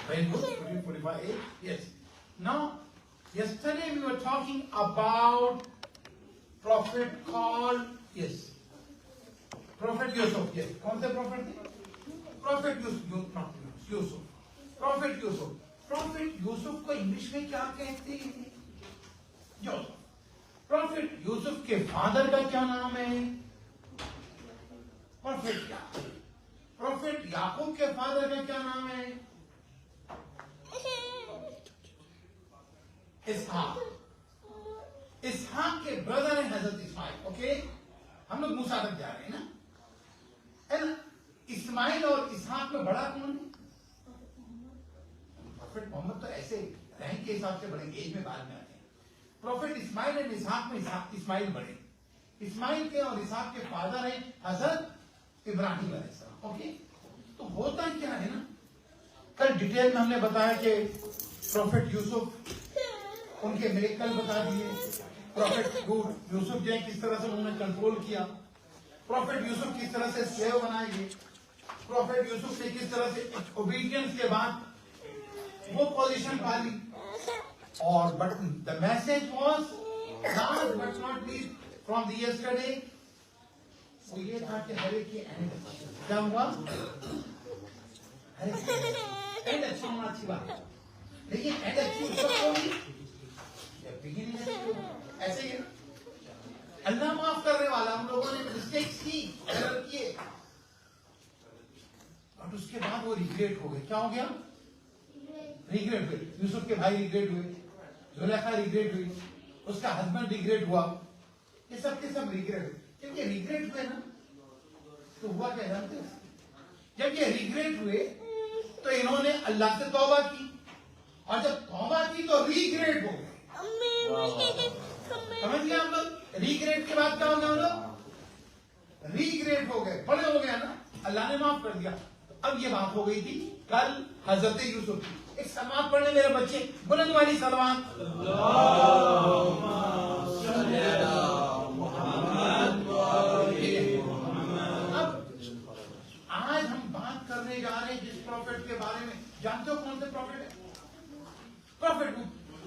Very good. 1445A. Yes. Now, yesterday we were talking about prophet called, yes, Prophet Yusuf. Yes. कौन से prophet थे? Prophet Yusuf, not Yusuf. Prophet Yusuf. Prophet Yusuf को English में क्या कहते हैं? Joseph. Prophet Yusuf के father का क्या नाम है? Prophet Yaqub. Prophet Yaqub के फादर का क्या नाम है? इसहाक. इसहाक के ब्रदर है हजरत इस्माइल. ओके, हम लोग मूसा तक जा रहे हैं ना. एंड इस्माइल और इसहाक में बड़ा कौन है? प्रॉफिट मोहम्मद तो ऐसे रैंक के हिसाब से बढ़ेंगे, एज में बाद में आते हैं. प्रॉफिट इस्माइल एंड इसहाक में इस्माइल बढ़े. इस्माइल के और इसहाक के फादर है हजरत इब्राहिम अलैहिस्सलाम. ओके, तो होता क्या है ना, कल डिटेल में हमने बताया कि प्रॉफिट यूसुफ उनके मिरेकल बता दिए. प्रॉफिट यूसुफ जो है किस तरह से उन्होंने कंट्रोल किया. प्रॉफिट यूसुफ किस तरह से स्लेव बनाए गए. प्रॉफिट यूसुफ ने किस तरह से ओबीडियंस के बाद वो पोजीशन पा ली. और but the message was last but not least from the yesterday, वो ये था कि हर एक की एंड क्या हुआ. एंड अच्छा होना अच्छी बात है, लेकिन एंड अच्छी उस वक्त होगी जब बिगिनिंग अच्छी होगी. ऐसे ही अल्लाह माफ करने वाला. हम लोगों ने मिस्टेक्स की, एरर किए, और उसके बाद वो रिग्रेट हो गए. क्या हो गया? रिग्रेट हुए. यूसुफ के भाई रिग्रेट हुए, जुलेखा रिग्रेट हुई, उसका हस्बैंड रिग्रेट हुआ. ये सब के सब रिग्रेट हुए. जब ये रिग्रेट हुए ना, तो हुआ क्या जानते हो? जब ये रिग्रेट हुए तो इन्होंने अल्लाह से तौबा की, और जब तौबा की तो रिग्रेट हो गए. समझ गए आप लोग? रिग्रेट के बाद क्या हो गया? हम लोग रिग्रेट हो गए, बड़े हो गया ना, अल्लाह ने माफ कर दिया. अब ये बात हो गई थी कल हजरत यूसुफ की. एक समाज पढ़ने मेरे बच्चे, बुलंद वाली सलवान. आज हम बात करने जा रहे हैं जिस प्रॉफिट के बारे में. जानते हो कौन से प्रॉफिट है? प्रॉफिट.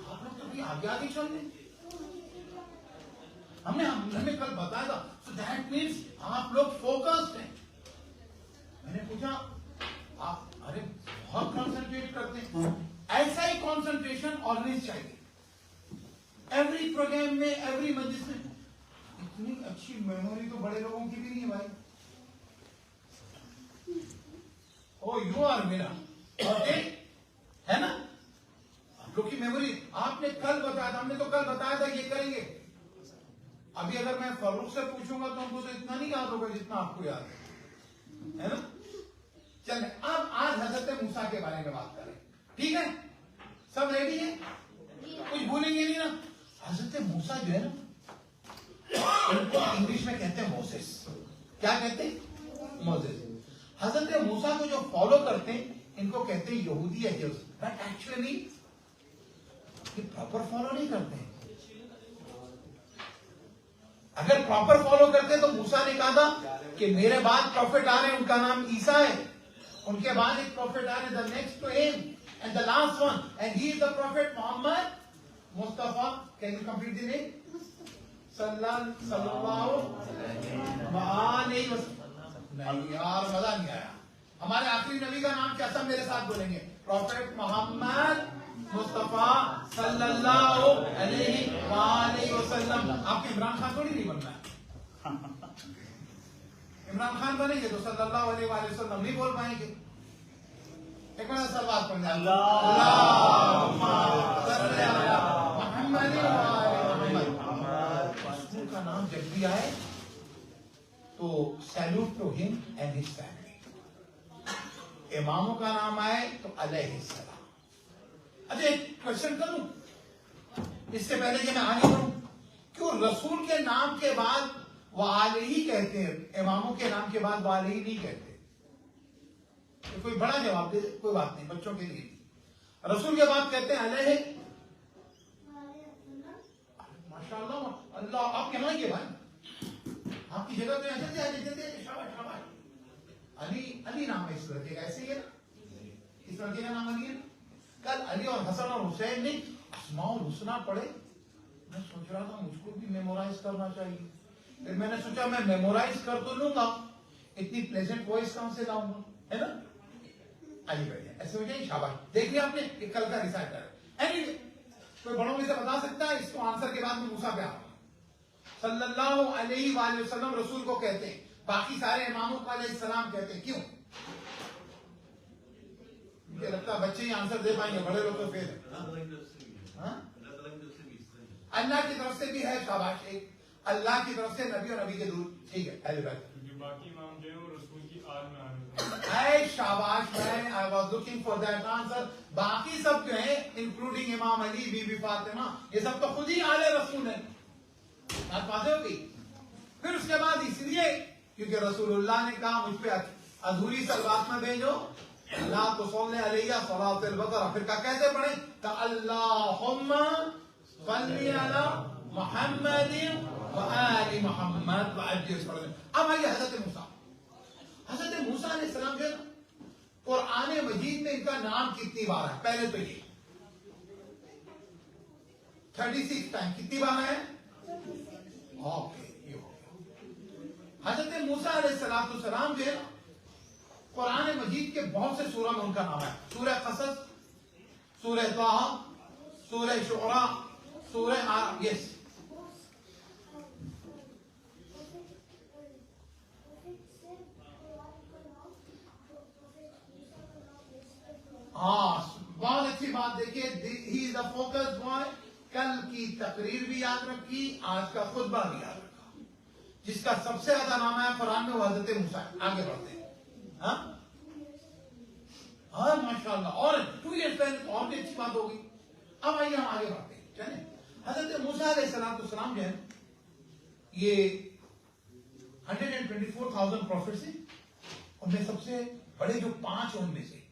आप लोग तो भी आगे आगे चल रहे. हमने कल बताया था. सो दैट मीन्स आप लोग फोकस्ड हैं. मैंने पूछा आप, अरे बहुत कॉन्सेंट्रेट करते हैं. ऐसा ही कॉन्सेंट्रेशन ऑलवेज चाहिए. एवरी प्रोग्राम में, एवरी मजलिस में. इतनी अच्छी मेमोरी तो बड़े लोगों की भी नहीं है भाई. ओ यू आर मेरा ओके है ना. आप लोग की मेमोरी, आपने कल बताया था, हमने तो कल बताया था ये करेंगे. अभी अगर मैं फरूख से पूछूंगा तो हमको तो इतना नहीं याद होगा जितना आपको याद है ना. चल अब आज हजरत मूसा के बारे में बात करें. ठीक है, सब रेडी है? कुछ भूलेंगे नहीं ना. हजरत मूसा जो है ना, उनको इंग्लिश में कहते हैं मोसेस. क्या कहते हैं? मोसेस. हजरत मूसा को जो फॉलो करते हैं इनको कहते हैं यहूदी या ज्यूस. बट एक्चुअली ये प्रॉपर फॉलो नहीं करते हैं. अगर प्रॉपर फॉलो करते तो मूसा ने कहा था कि मेरे बाद प्रॉफिट आ रहे हैं, उनका नाम ईसा है. उनके बाद एक प्रॉफिट आ रहे, the next to him and the last one, and he is the prophet Muhammad Mustafa. Can you complete the name? सल्लल्लाहु अलैहि वसल्लम. नहीं यार, मजा नहीं आया. हमारे आखिरी नबी का नाम क्या? सब मेरे साथ बोलेंगे. प्रॉफिट मोहम्मद मुस्तफा सल्लल्लाहु अलैहि वसल्लम. आपके इमरान खान थोड़ी नहीं बनना है. इमरान खान बनेंगे तो सल्लल्लाहु अलैहि वसल्लम नहीं बोल पाएंगे. एक बार सब बात पढ़ जाए. रसूल का नाम जब भी आए तो salute to him and his family. इमामों का नाम आए तो अलैहिस्सलाम. अच्छा एक क्वेश्चन करूं इससे पहले कि मैं आगे बढ़ूं. क्यों रसूल के नाम के बाद वाले ही कहते हैं, इमामों के नाम के बाद वाले ही नहीं कहते? तो कोई बड़ा जवाब दे. कोई बात नहीं, बच्चों के लिए. रसूल के बाद कहते हैं अलैहि. माशाअल्लाह, अल्लाह आपके यहाँ के भाई, आपकी जगह पे जल्दी शाबाश शाबाश. अली, अली नाम है इस लड़के का, ऐसे ही है ना. इस लड़के का नाम अली है। कल अली और हसन और हुसैन ने अस्माउल हुस्ना पढ़े। मैं सोच रहा था मुझको भी मेमोराइज करना चाहिए, फिर मैंने सोचा मैं मेमोराइज कर तो लूंगा, इतनी प्लेजेंट वॉइस कहां से लाऊंगा, है ना। आइए बढ़िया, ऐसे हो जाए, शाबाश। देखिए आपने एक कल का रिसाइटर है। एनीवे, कोई बड़ों में से बता सकता है इसको आंसर के बाद में मूसा पे आऊंगा। सल्लल्लाहु अलैहि वसल्लम रसूल को कहते हैं, बाकी सारे इमामों को अलैहिस्सलाम कहते हैं, क्यों? मुझे लगता है बच्चे ही आंसर दे पाएंगे, बड़े लोग तो फिर अल्लाह की तरफ से भी है, शाबाश। एक अल्लाह की तरफ से नबी और नबी के दूत, ठीक है। बाकी इमाम जो है वो रसूल की आल में आने है, शाबाश। मैं I was looking for that answer. बाकी सब जो है इंक्लूडिंग इमाम अली, बीबी फातिमा, ये सब तो खुद ही आले रसूल है। बात पाते हो गई। फिर उसके बाद इसलिए क्योंकि रसूलुल्लाह ने कहा मुझ पे अधूरी सलवात में भेजो, अल्लाह तो सोलने अलैया सलातुल बकरा। फिर का कैसे पढ़े? का अल्लाहुम्मा सल्ली अला मुहम्मदिन व आलि मुहम्मद व अज्जिल। अब आइए हजरत मूसा। हजरत मूसा अलैहिस्सलाम जो कुरान मजीद में इनका नाम कितनी बार है? पहले तो ये 36 टाइम। कितनी बार है? ओके, ये हो गया। हजरत मूसा अलैहिस्सलाम जो है कुरान मजीद के बहुत से सूरह में उनका नाम है। सूरह कसस, सूरह ताहा, सूरह शुअरा, सूरह आराफ। यस, हाँ, बहुत अच्छी बात। देखिए, ही इज द फोकस बॉय। कल की तकरीर भी याद रखी, आज का खुतबा भी याद रखा। जिसका सबसे ज्यादा नाम है कुरान में, वो हजरत मूसा। आगे बढ़ते हैं। हाँ हाँ, माशाल्लाह। और 2 ईयर्स पहले तो और भी अच्छी बात होगी। अब आइए हम आगे बढ़ते हैं। चले, हजरत मूसा अलैहिस्सलाम जो है, ये 124,000 प्रॉफिट्स हैं। उनमें सबसे बड़े जो 5 उनमें से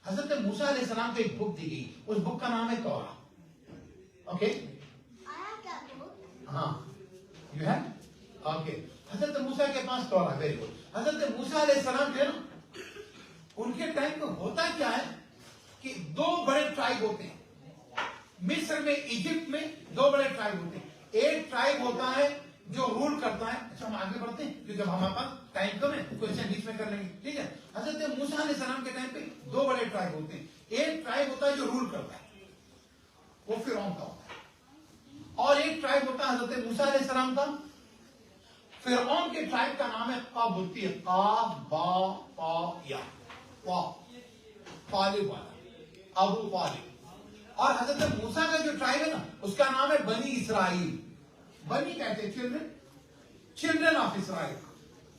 हजरत मूसा अलैहिस्सलाम को एक बुक दी गई। उस बुक का नाम है तौरात। ओके, हाँ, यू है ओके। हजरत मूसा के पास तौरात, वेरी गुड। हजरत मूसा अलैहिस्सलाम जो है ना, उनके टाइम में होता क्या है कि 2 बड़े ट्राइब होते हैं। मिस्र में, इजिप्ट में 2 बड़े ट्राइब होते हैं। एक ट्राइब होता है जो रूल करता है। अच्छा, हम आगे बढ़ते हैं क्योंकि हमारे पास टाइम कम है, क्वेश्चन बीच में कर लेंगे, ठीक है। हजरत मूसा अलैहिस्सलाम के टाइम पे 2 बड़े ट्राइब होते हैं। एक ट्राइब होता है जो रूल करता है, वो फिरौन का होता है। और एक ट्राइब होता है हजरत मूसा अलैहिस्सलाम का। फिरौन के ट्राइब का नाम है काबुती, का बा पा या तालिब वाला, अबू तालिब। और हजरत मूसा का जो ट्राइब है ना, उसका नाम है बनी इसराइल। बनी कहते हैं चिल्ड्रन, चिल्ड्रन ऑफ इसराइल।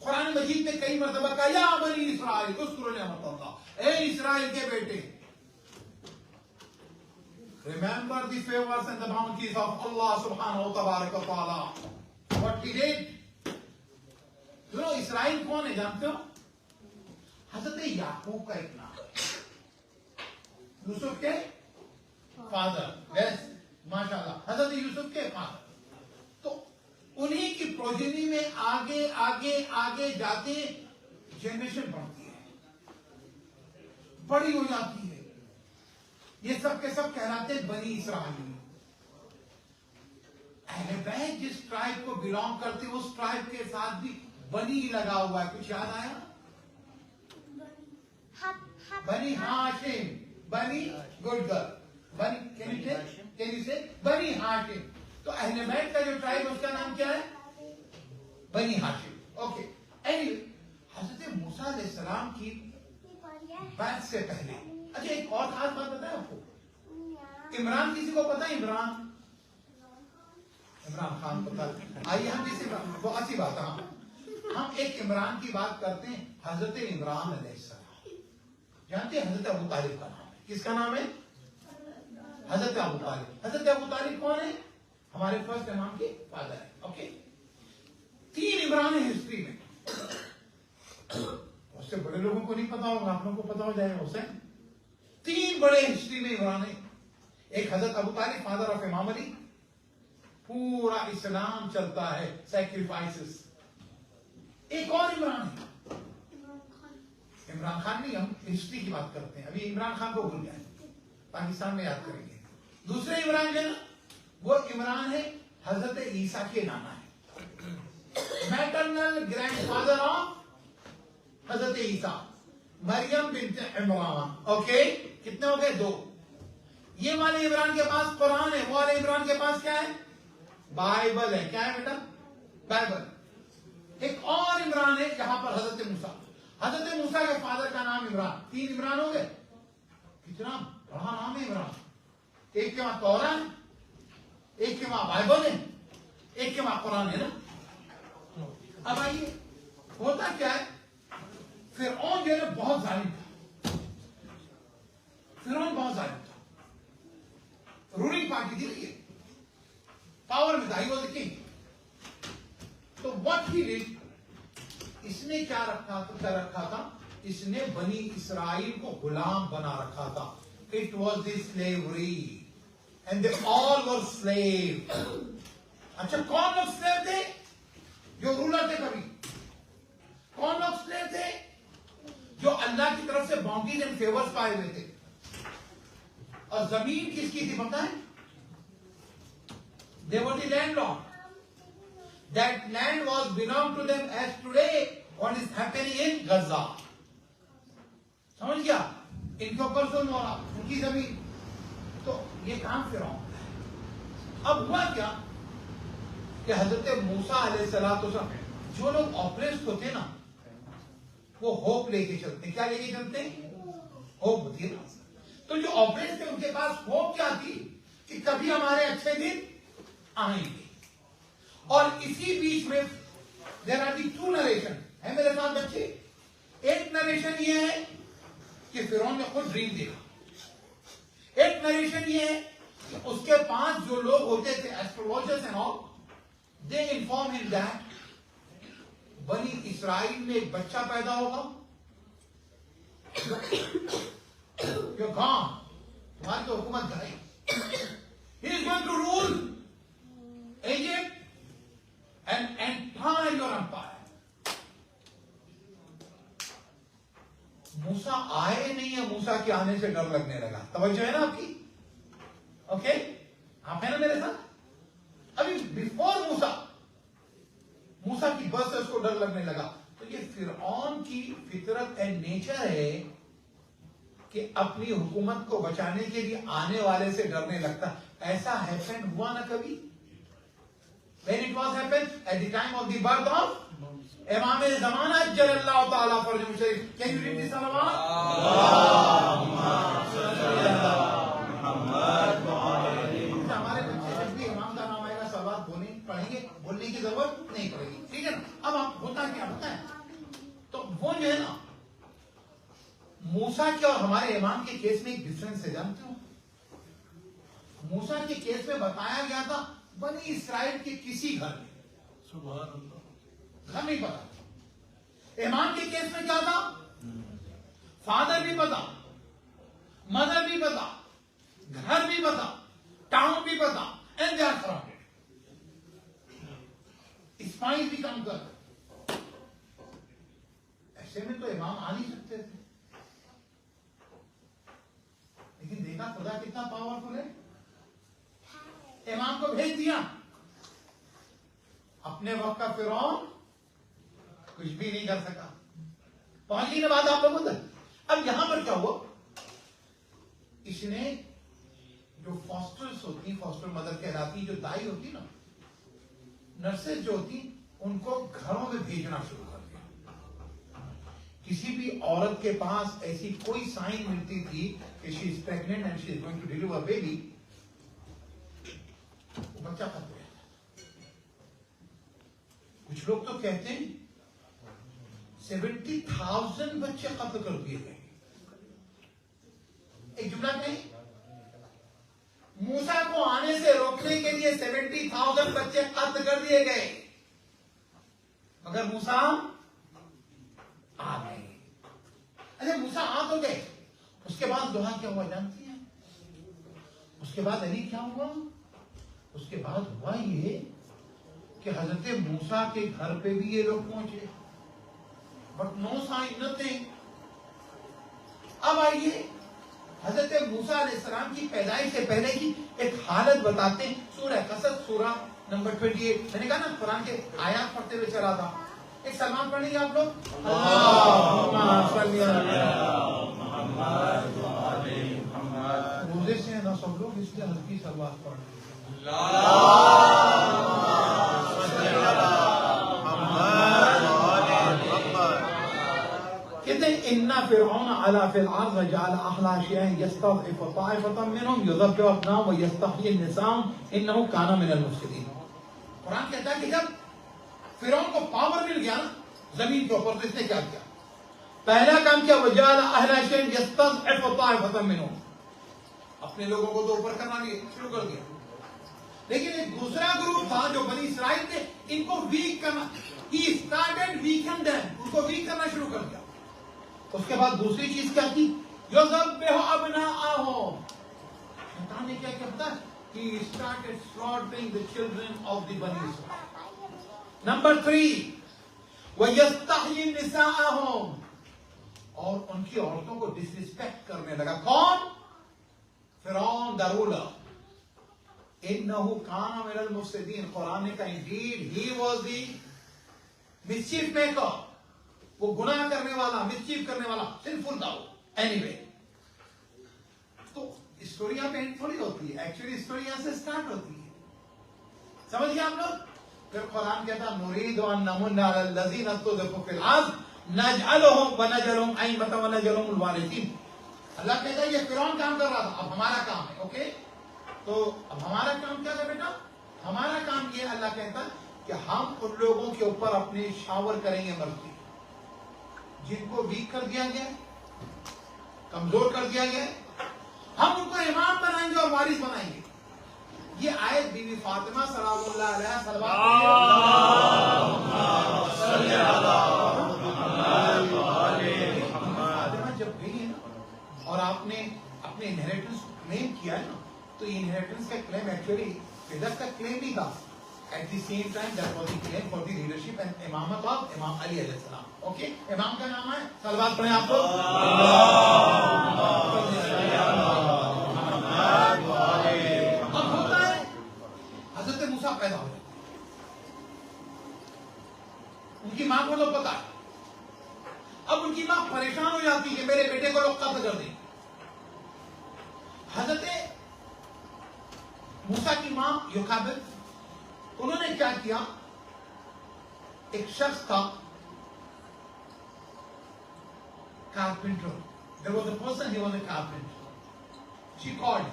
कुरान मजीद में कई मरतबा कहा, या बनी इसराइल उस्कुरू निअमतल्लाह, ए इसराइल के बेटे, remember the favours and the bounties of Allah सुब्हानहू तबारक व तआला, व्हाट ही डिड। तो इसराइल कौन है जानते हो? हजरत याकूब का एक नाम है, यूसुफ के फादर। यस, माशाल्लाह, हजरत यूसुफ के फादर। तो उन्हीं की प्रोजेनी में आगे आगे आगे जाके जनरेशन बढ़ती है, बड़ी हो जाती है। ये सब के सब कहलाते हैं बनी इसराइल। अहले बैत जिस ट्राइब को बिलोंग करते, उस ट्राइब के साथ भी बनी लगा हुआ है। कुछ याद आया? बनी हाशिम, बनी गुड गर्ल, बनी कैन यू से बनी हाशिम। तो अहले बैत का जो ट्राइब, उसका नाम क्या है? बनी हाशिम। ओके, एनीवे, हजरत मूसा अलैहिस्सलाम की बैत से पहले, अच्छा एक और खास बात बताएं आपको। इमरान किसी को पता है? इमरान खान पता? आइए हम इसे बहुत अच्छी बात है, हम एक इमरान की बात करते हैं। हजरत इमरान अलैहिस्सलाम, जानते हैं हजरत अबू तालिब का नाम है। किसका नाम है? हजरत अबू तालिब। हजरत अबू तालिब कौन है? हमारे फर्स्ट इमाम के फादर है। ओके, 3 इमरान है हिस्ट्री में। उससे बड़े लोगों को नहीं पता होगा, आप लोगों को पता हो जाएगा। हुसैन 3 बड़े हिस्ट्री में इमरान है। एक हजरत अबू तालिब, फादर ऑफ इमाम अली। पूरा इस्लाम चलता है सैक्रिफाइसेस। एक और इमरान है, इमरान खान नहीं, हम हिस्ट्री की बात करते हैं। अभी इमरान खान को भूल गए, पाकिस्तान में याद करेंगे। दूसरे इमरान जो है ना, वो इमरान है हजरत ईसा के नाना है, maternal grandfather of Hazrat Isa, Maryam bint Imran. Okay, कितने हो गए? 2। ये वाले इमरान के पास कुरान है, वो वाले इमरान के पास क्या है? बाइबल है। क्या है बेटा? बाइबल। एक और इमरान है जहां पर हजरत मूसा, हजरत मूसा के फादर का नाम इमरान। 3 इमरान हो गए। कितना बड़ा नाम है इमरान। एक के वहां तौरा है, एक के वहां बाइबल है, एक के वहां कुरान है ना। अब आइए, होता क्या है, फिरौन जो है बहुत जालिम था। फिरौन बहुत जालिम था। रूलिंग पार्टी थी ये, पावर में था, ही वाज द किंग। तो व्हाट ही डिड, इसने क्या रखा था? इसने बनी इसराइल को गुलाम बना रखा था। It was the slavery and they all were slave. अच्छा, कौन लोग स्लेव थे? जो रूलर थे कभी। कौन लोग स्लेव थे? जो अल्लाह की तरफ से बाउंड्रीज एंड फेवर्स पाए हुए थे। और जमीन किसकी थी पता है? They were the landlord. That land was belonged to them as today what is happening in Gaza. समझ गया? इनके ऊपर सुन हो रहा, उनकी जमीन। तो ये काम फिरौन। अब हुआ क्या कि हजरत मूसा अलैहिस्सलाम, जो लोग ऑपरेस्ट होते ना, वो होप लेके चलते। क्या लेके चलते? होप होती है ना। तो जो ऑपरेस्ट थे उनके पास होप क्या थी कि कभी हमारे अच्छे दिन आएंगे। और इसी बीच में देयर आर दी 2 नरेशन है मेरे साथ बच्चे। एक नरेशन ये है कि फिरौन ने खुद ड्रीम देखा। एक नरेशन ये है कि उसके पास जो लोग होते थे astrologers and all, they inform him that बनी इसराइल में एक बच्चा पैदा होगा, जो गांव तुम्हारी तो हुकूमत करेगी। He is going to rule Egypt and entire your empire. Musa आए नहीं है, मूसा के आने से डर लगने लगा। तवज्जो है ना आपकी? ओके, आप है ना मेरे साथ? अभी बिफोर मूसा की बर्थ से उसको डर लगने लगा। तो ये फिरौन की फितरत एंड नेचर है कि अपनी हुकूमत को बचाने के लिए आने वाले से डरने लगता। ऐसा हैपन हुआ ना कभी? When it was happened at the time of the birth of Imam al-Zamana Jallallahu Ta'ala Farjum Sharif. Can you read this salawat? हमारे बच्चे जब भी इमाम का नाम आएगा सलावत पढ़ेंगे, बोलने की जरूरत नहीं पड़ेगी। ठीक है ना? अब आप होता क्या होता है, तो वो जो है ना, मूसा के और हमारे इमाम के केस में एक डिफरेंस है, जानते हो? मूसा के केस में बताया गया था बनी इसराइल के किसी घर में, सुभान अल्लाह, घर नहीं पता। इमाम के केस में क्या था? फादर भी पता, मदर भी पता, घर भी पता, टाउन भी पता, and they are surrounded. Ismail भी काम कर। ऐसे में तो इमाम आ नहीं सकते थे, लेकिन देखा खुदा कितना पावरफुल है। इमाम को भेज दिया। अपने वक्त का फिरौन कुछ भी नहीं कर सका। पहुंच गई ना बात आप लोगों तक? अब यहां पर क्या हुआ, इसने जो फॉस्टर्स होती, फॉस्टर मदर कहलाती, जो दाई होती ना, नर्सेज जो होती, उनको घरों में भेजना शुरू कर दिया। किसी भी औरत के पास ऐसी कोई साइन मिलती थी कि she is pregnant and she is going to deliver baby, बच्चा खत्म हो जाता। कुछ लोग तो कहते हैं 70,000 बच्चे कत्ल कर दिए गए। एक जुमला नहीं, मूसा को आने से रोकने के लिए 70,000 बच्चे कत्ल कर दिए गए, मगर मूसा आ गए। अरे मूसा आ तो गए, उसके बाद दुआ क्या हुआ जानती हैं? उसके बाद अली क्या हुआ? उसके बाद हुआ ये कि हजरत मूसा के घर पे भी ये लोग पहुंचे, बट नो साइन नथिंग। अब आइए हजरत मूसा अलैहिस्सलाम की पैदाइश से पहले की एक हालत बताते हैं। सूरह कसस सूरह नंबर 28। मैंने कहा ना कुरान के आयात पढ़ते हुए चला था। एक सलमान पढ़ेंगे आप लोग। रोजे से ना सब लोग इसलिए हल्की सलवात पढ़ रहे कहते हैं इन्ना फिरऔन अला फिल अर्ज़ वजअल अहला शय'अन यस्तज़इफु ताइफतम मिनहुम युज़ब्बिहु अब्नाहुम व यस्तहयी निसाअहुम इन्नहु काना मिनल मुफ़्सिदीन। कुरान कहता है कि जब फिरौन को पावर मिल गया ना जमीन के ऊपर, तो इसने क्या किया? पहला काम किया वजअल अहला शय'अन यस्तज़इफु ताइफतम मिनहुम, अपने लोगों को तो ऊपर करना शुरू कर दिया। लेकिन एक दूसरा ग्रुप था जो बनी इसराइल थे, इनको वीक करना, ही स्टार्टेड वीकन देम, उनको वीक करना शुरू कर दिया। उसके बाद दूसरी चीज क्या की? युज़ब्बिहु अब्नाअहुम, शैतान ने क्या किया पता है? He started slaughtering the children of the Bani Israel. Number 3, वयस्तहयी निसाअहुम, और उनकी औरतों को डिसरिस्पेक्ट करने लगा। कौन? फिरौन द रूलर। इन्नहु काना मिनल मुफ़्सिदीन, कुरान ने कहा Indeed he was the mischief maker, वो गुनाह करने वाला, मिस्चीफ करने वाला, सिंफुल था वो। एनीवे, तो स्टोरी यहाँ पे एंड थोड़ी होती है, एक्चुअली स्टोरी यहाँ से स्टार्ट होती है। समझ गए आप लोग? फिर कुरान कहता नुरीदु अन नमुन्ना अलल लज़ीना इस्तुज़िफू फिल अर्ज़ नजअलहुम व नजअलहुम अइम्मतन व नजअलहुमुल वारिसीन। अल्लाह कहता है ये फिरौन काम कर रहा था, अब हमारा काम है। ओके, तो अब हमारा काम क्या है बेटा? हमारा काम ये, अल्लाह कहता है कि हम उन लोगों के ऊपर अपने शावर करेंगे मर्जी, जिनको वीक कर दिया गया, कमजोर कर दिया गया, हम उनको इमाम बनाएंगे और वारिस बनाएंगे। ये आयत बीवी फातिमा सलामुल्लाह अलैहा जब गई है ना, और आपने अपने इनहेरिटेंस क्लेम किया है ना, तो इनहेरिटेंस का क्लेम एक्चुअली फिदक का क्लेम नहीं था। At the same time, that was the claim for the leadership and imamat of Imam Ali alayhi salam. Okay, इमाम का नाम है, सलवात पढ़ें आप लोग। अब होता है हजरत मूसा पैदा हो जाते, उनकी मां को तो पता है। अब उनकी मां परेशान हो जाती है कि मेरे बेटे को लोग कत्ल कर दें। हजरत मूसा की मां योकाबिद, उन्होंने क्या किया? एक शख्स था carpenter, there was a person, he was a carpenter, she called,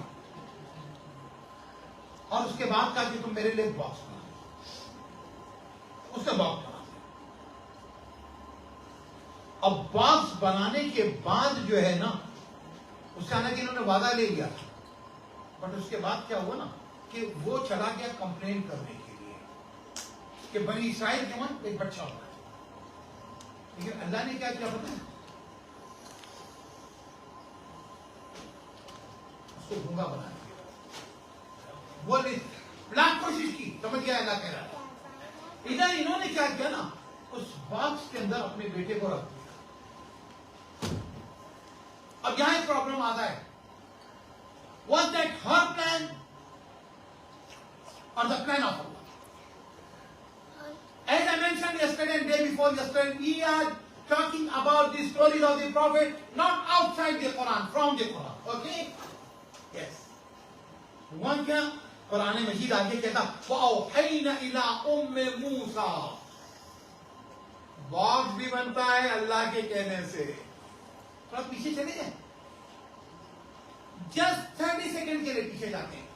और उसके बाद कहा कि तुम मेरे लिए एक बॉक्स बना। उसने बॉक्स बना दिया। अब बॉक्स बनाने के बाद जो है ना, उससे हालांकि इन्होंने वादा ले लिया, बट उसके बाद क्या हुआ ना कि वो चला गया कंप्लेन करने के लिए कि बनी इसराइल के वहां एक बच्चा होता है। लेकिन अल्लाह ने क्या किया पता है? उसको गूंगा बना दिया। वो लाख कोशिश की, समझ गया अल्लाह कह रहा है। इधर इन्होंने क्या किया ना, उस बॉक्स के अंदर अपने बेटे को रख दिया। अब यहां एक प्रॉब्लम आता है, was that her plan or the plan of Allah? As I mentioned yesterday and day before yesterday, we are talking about the stories of the Prophet, not outside the Quran, from the Quran. Okay? Yes. One क्या? कुरान मजीद आगे कहता वअौहैना इला उम्मे मूसा, box भी बनता है अल्लाह के कहने से। थोड़ा पीछे चले जाए, जस्ट 30 सेकंड के लिए पीछे जाते हैं।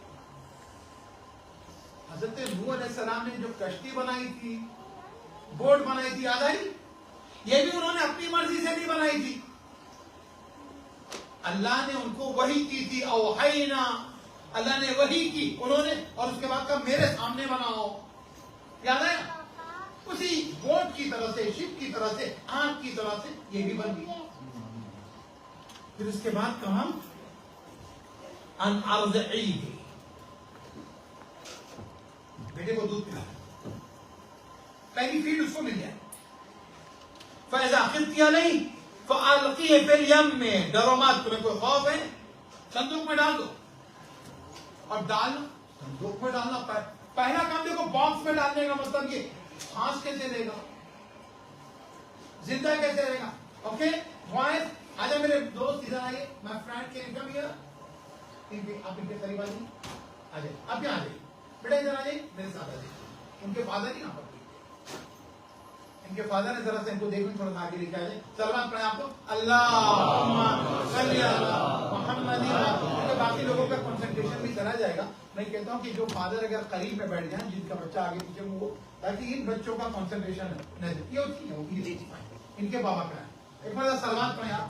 हजरत नूह अलैहिस्सलाम ने जो कश्ती बनाई थी, बोट बनाई थी, याद आई? ये भी उन्होंने अपनी मर्जी से नहीं बनाई थी, अल्लाह ने उनको वही की थी। औहैना, अल्लाह ने वही की उन्होंने, और उसके बाद कहा मेरे सामने बनाओ। याद है? उसी बोट की तरह से, शिप की तरह से, आंख की तरह से ये भी बन गई। फिर उसके बाद कहा अन अर्ज़ईही, बेटे को दूध पिला, पहली फील्ड उसको मिल गया। फैज़ा खिफ्ती अलैहि फ़अल्क़ीह फ़िल यम में, डरो मत, तुम्हें कोई खौफ है, संदूक में डाल दो। और डालना, संदूक में डालना, पहला काम देखो, बॉक्स में डालने का मतलब ये सांस कैसे देगा, जिंदा कैसे रहेगा। ओके बॉयज, आजा मेरे दोस्त इधर आइए, my friend can come here, आप इनके करीब आ जाइए, आ जाइए, आप यहाँ आ जाइए बेटा, इधर आ जाइए मेरे साथ आ जाइए। उनके फादर ही यहाँ पर, इनके फादर ने जरा से इनको देखने थोड़ा सा आगे लेके आ जाए। सलमान पढ़े आपको, अल्लाहुम्मा सल्ली अला मुहम्मद। बाकी लोगों का कंसंट्रेशन भी चला जाएगा। मैं कहता हूँ कि जो फादर अगर करीब में बैठ जाए, जिनका बच्चा आगे पीछे वो, ताकि इन बच्चों का कंसंट्रेशन ये होगी। इनके बाबा का है, एक बार सलमान पढ़े आप,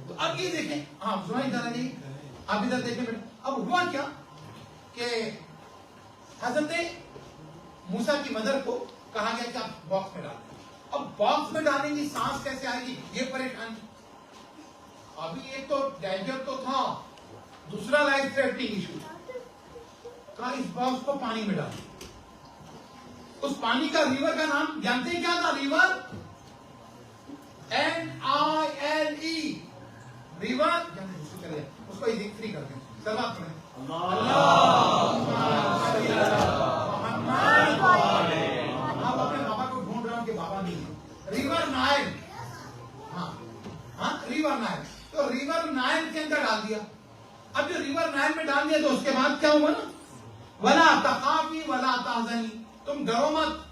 तो अब ये देखें, हाँ सुना इधर आ जाइए, आप इधर देखें बेटा। अब हुआ क्या कि हजरत मूसा की मदर को कहा गया कि आप बॉक्स में डाल दें। अब बॉक्स में डालने की सांस कैसे आएगी, ये परेशानी। अभी एक तो डेंजर तो था, दूसरा लाइफ थ्रेटनिंग इशू। कहा इस बॉक्स को पानी में डाल, उस पानी का रिवर का नाम जानते हैं क्या था, रिवर NILE, रिवर, उसको फ्री करते हैं। आप अपने बाबा को ढूंढ रहे हो कि बाबा नहीं है, रिवर नाइल, हाँ रिवर नाइल, तो रिवर नाइल के अंदर डाल दिया। अब जो रिवर नाइल में डाल दिया तो उसके बाद क्या हुआ ना, वला तखाफी वला ताज़नी, तुम डरो मत,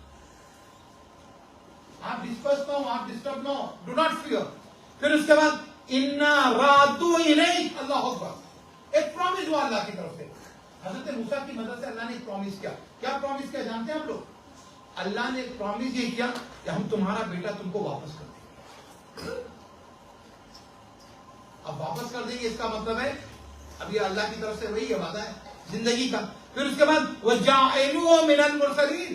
आप डिस्पर्स ना हो, आप डिस्टर्ब ना हो, डू नॉट फियर। फिर उसके बाद इन्ना रादू इलैक, अल्लाहु अकबर, एक प्रॉमिस हुआ अल्लाह की तरफ से। हजरत मूसा की मदद से अल्लाह ने एक प्रॉमिस किया। क्या प्रॉमिस किया जानते हैं आप लोग? अल्लाह ने एक प्रॉमिस ये किया कि हम तुम्हारा बेटा तुमको वापस कर देंगे। अब वापस कर देंगे इसका मतलब है अब ये अल्लाह की तरफ से वही है, वादा है जिंदगी का। फिर उसके बाद वजाइलुहु मिनल मुरसलीन,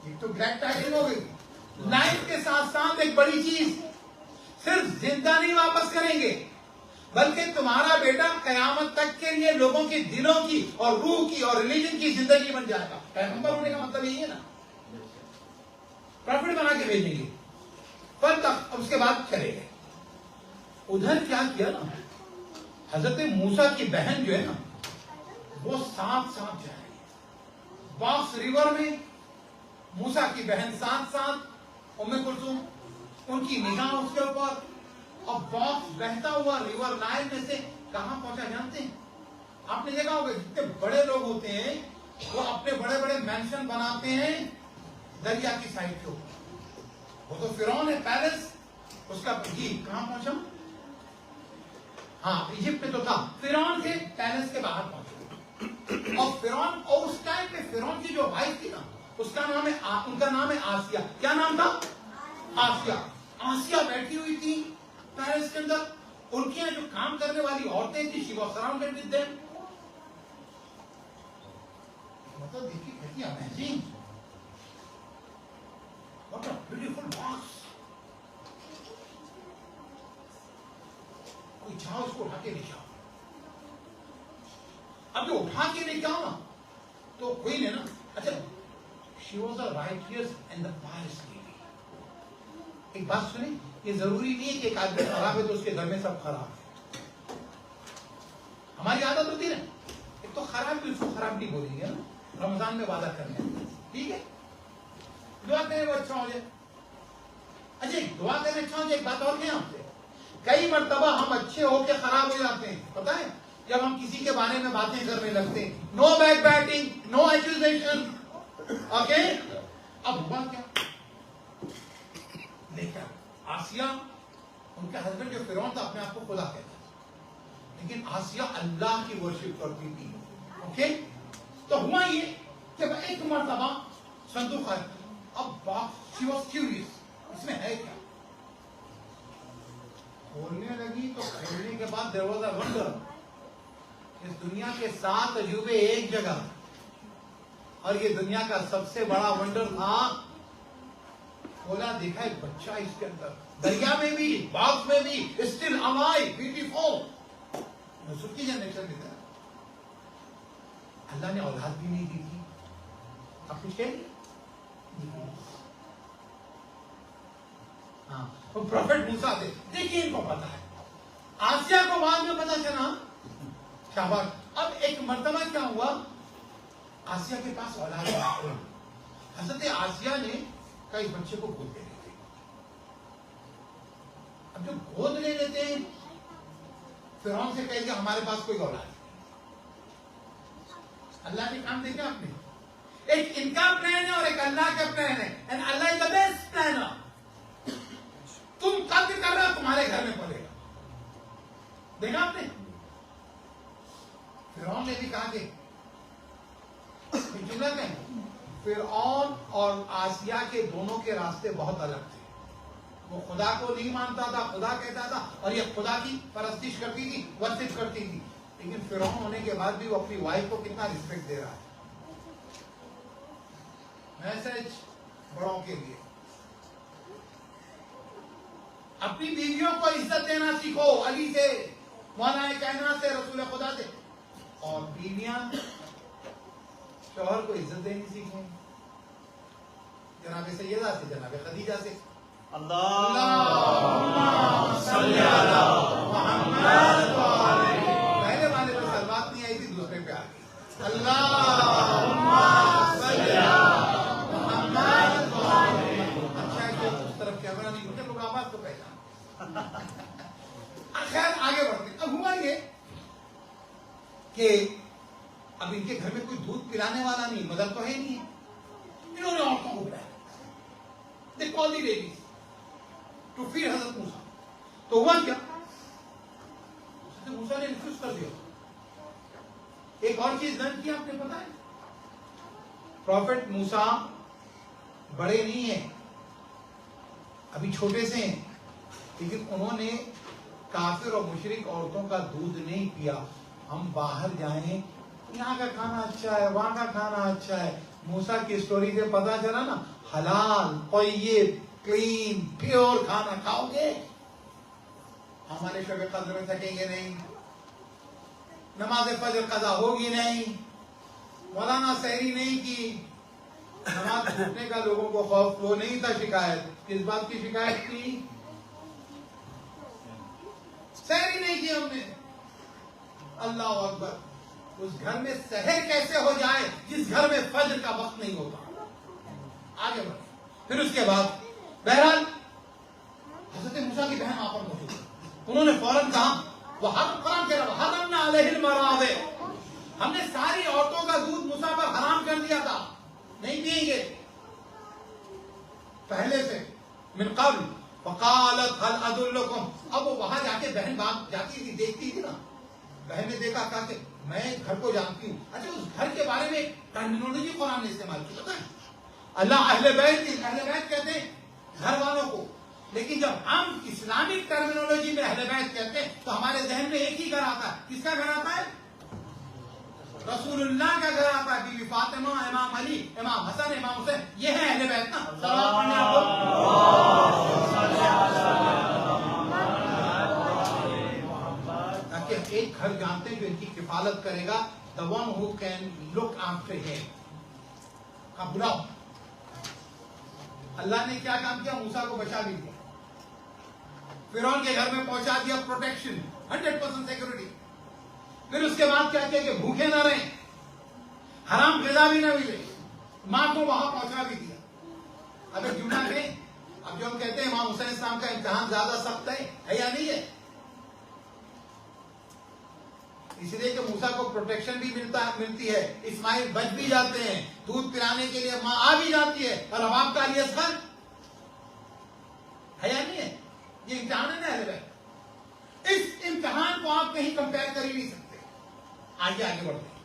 एक तो ग्रेट टाइटल हो गई, लाइफ के साथ साथ एक बड़ी चीज, सिर्फ जिंदा नहीं वापस करेंगे बल्कि तुम्हारा बेटा कयामत तक के लिए लोगों के दिलों की और रूह की और रिलीजन की जिंदगी बन जाएगा। पैगंबर होने का मतलब यही है ना, प्रॉफिट बना के भेजेंगे, पर तक उसके बाद चलेंगे। उधर क्या किया ना, हजरत मूसा की बहन जो है ना, वो साथ साथ जा रही है बॉक्स रिवर में, मूसा की बहन साथ साथ, उम्मे कुलसूम, उनकी निगाह उसके ऊपर, और बॉक्स बहता हुआ रिवर नाइल में से कहां पहुंचा जानते हैं? आपने देखा होगा जितने बड़े लोग होते हैं वो अपने बड़े बड़े मैंशन बनाते हैं दरिया की साइड के ऊपर। वो तो फिरौन है, पैलेस उसका जी कहां पहुंचा, हाँ इजिप्ट में तो था, फिरौन के पैलेस के बाहर पहुंचा। और फिरौन, और उस टाइम पे फिरौन की जो वाइफ थी ना, उसका नाम है उनका नाम है आसिया। क्या नाम था? आसिया। आसिया बैठी हुई थी पैलेस के अंदर, उनके यहाँ जो काम करने वाली औरतें थी, she was surrounded with them. मतलब देखिए कितनी amazing, what a beautiful box. कोई जाओ उसको उठा के लेके आओ। अब जो उठा के लेके आओ ना, तो कोई ने ना, अच्छा she was a righteous and the pious lady. एक बात सुनी, ये जरूरी नहीं है कि एक आदमी खराब है तो उसके घर में सब खराब है। हमारी आदत होती है ना, एक तो खराब भी उसको खराब नहीं बोलेंगे ना, रमजान में वादा करने, ठीक है, दुआ करें वो अच्छा हो जाए। अच्छा दुआ करें अच्छा हो जाए, एक बात और क्या आपसे, कई मर्तबा हम अच्छे होके खराब हो जाते हैं, पता है, जब हम किसी के बारे में बातें करने लगते हैं। No backbiting, no accusation, okay. अब हुआ क्या, देखा आसिया, उनका हस्बैंड जो फिरौन था अपने आप को खुदा कहता, लेकिन आसिया अल्लाह की वर्शिप करती थी, ओके। तो हुआ ये कि एक मर्तबा संदूक आया, अब बात शी वाज क्यूरियस, इसमें है क्या, खोलने लगी तो खोलने के बाद देयर वाज अ वंडर। इस दुनिया के 7 अजूबे एक जगह, और ये दुनिया का सबसे बड़ा वंडर था। खोला, देखा एक बच्चा इसके अंदर, दरिया में भी, बॉक्स में भी, स्टिल अलाइव, ब्यूटीफुल। यूसुफ की जनरेशन में था, अल्लाह ने औलाद भी नहीं दी थी। आप कुछ कहेंगे? हाँ, तो प्रॉफिट मूसा थे। देखिए इनको पता है, आसिया को बाद में पता चला। शाबाश। अब एक मर्तबा क्या हुआ, आसिया के पास औलाद है। हजरत आसिया ने कई बच्चे को गोद ले लेते। अब जो गोद ले लेते हैं, फिरौन से कहेंगे हमारे पास कोई औलाद नहीं। अल्लाह ने काम देखा आपने, एक इनका प्लान है और एक अल्लाह का प्लान है। And Allah is the best planner. तुम कब्र कर रहे हो, तुम्हारे घर में पड़ेगा। देखा आपने, फिरौन ने भी कहा कि जुमला कहें, फिरौन और आसिया के दोनों के रास्ते बहुत अलग थे। वो खुदा को नहीं मानता था, खुदा कहता था, और ये खुदा की परस्तिश करती थी, वर्शिप करती थी। लेकिन फिरौन होने के बाद भी वो अपनी वाइफ को कितना रिस्पेक्ट दे रहा है। मैसेज बड़ों के लिए, अपनी बीवियों को इज्जत देना सीखो, अली से, मौलाना कायनात से, रसूल खुदा से। और बीवियां शौहर को इज्जत देनी सीखें, जनाब सैयदा से, जनाब खदीजा से। पहले वाले पर सलवात नहीं आई थी, दूसरे पे आ गई। अच्छा है कि उस तरफ कैमरा नहीं होते, लोग आवाज को पहचान। खैर आगे बढ़ते। अब हुआ ये कि अब इनके घर में कोई दूध पिलाने वाला नहीं, मदर तो है नहीं है। इन्होंने औरतों को बुलाया, they call the ladies to feed हजरत मूसा। तो हुआ क्या, हजरत मूसा ने रिफ्यूज कर दिया। एक और चीज डन की आपने पता है, प्रॉफिट मूसा बड़े नहीं है, अभी छोटे से हैं, लेकिन उन्होंने काफिर और मुशरिक औरतों का दूध नहीं पिया। हम बाहर जाएं, यहाँ का खाना अच्छा है, वहां का खाना अच्छा है। मूसा की स्टोरी से पता चला ना, हलाल, तय्यब, क्लीन, प्योर खाना खाओगे, हमारे शब कद्र में थकेंगे नहीं, नमाज फजर कज़ा होगी नहीं, मौलाना सहरी नहीं की, नमाज छूटने का लोगों को खौफ, वो नहीं था शिकायत। किस बात की शिकायत की? सहरी नहीं की हमने। अल्लाह अकबर। उस घर में सहर कैसे हो जाए जिस घर में फजर का वक्त नहीं होता। आगे बढ़े। फिर उसके बाद बहरहाल हजरत मूसा की बहन वहां पर मौजूद, उन्होंने फौरन कहा, वह कुरान कह रहा हरमना अलैहिल मरादे, हमने सारी औरतों का दूध मूसा पर हराम कर दिया था, नहीं पिएंगे पहले से। मिन क़ब्ल फ़क़ालत हल अदुल्लुकुम। अब वो वहां जाके बहन बाप जाती थी, देखती थी ना, बहन ने देखा, कहा कि मैं घर को जानती हूँ। अच्छा, उस घर के बारे में टर्मिनोलॉजी कुरान ने इस्तेमाल की, पता है? अल्लाह अहले बैत कहते हैं घर वालों को, लेकिन जब हम इस्लामिक टर्मिनोलॉजी में अहले बैत कहते हैं तो हमारे जहन में एक ही घर आता है। किसका घर आता है? रसूलुल्लाह का घर आता है। बीबी फातिमा, इमाम अली, इमाम हसन, इमाम हुसैन, ये है अहले बैत ना। सलावत पढ़ने ताकि एक घर जानते हैं जो इनकी किफालत करेगा, the one who can look after him. अब बुलाओ, अल्लाह ने क्या काम किया, मूसा को बचा भी दिया, फिरौन के घर में पहुंचा दिया, प्रोटेक्शन, 100% सिक्योरिटी। फिर उसके बाद क्या किया कि भूखे ना रहे, हराम ग़िज़ा भी ना मिले, मां को वहां पहुंचा भी दिया। अब एक जुमला कहें, अब जो हम कहते हैं इमाम हुसैन इस्लाम का इम्तिहान ज्यादा सख्त है या नहीं है? इसलिए कि मूसा को प्रोटेक्शन भी मिलती है, इस्माइल बच भी जाते हैं, दूध पिलाने के लिए मां आ भी जाती है, और अब आपका अली असगर है या नहीं है? ये इम्तिहान है ना अहले। इस इम्तिहान को आप कहीं कंपेयर कर ही नहीं सकते। आगे बढ़ते हैं।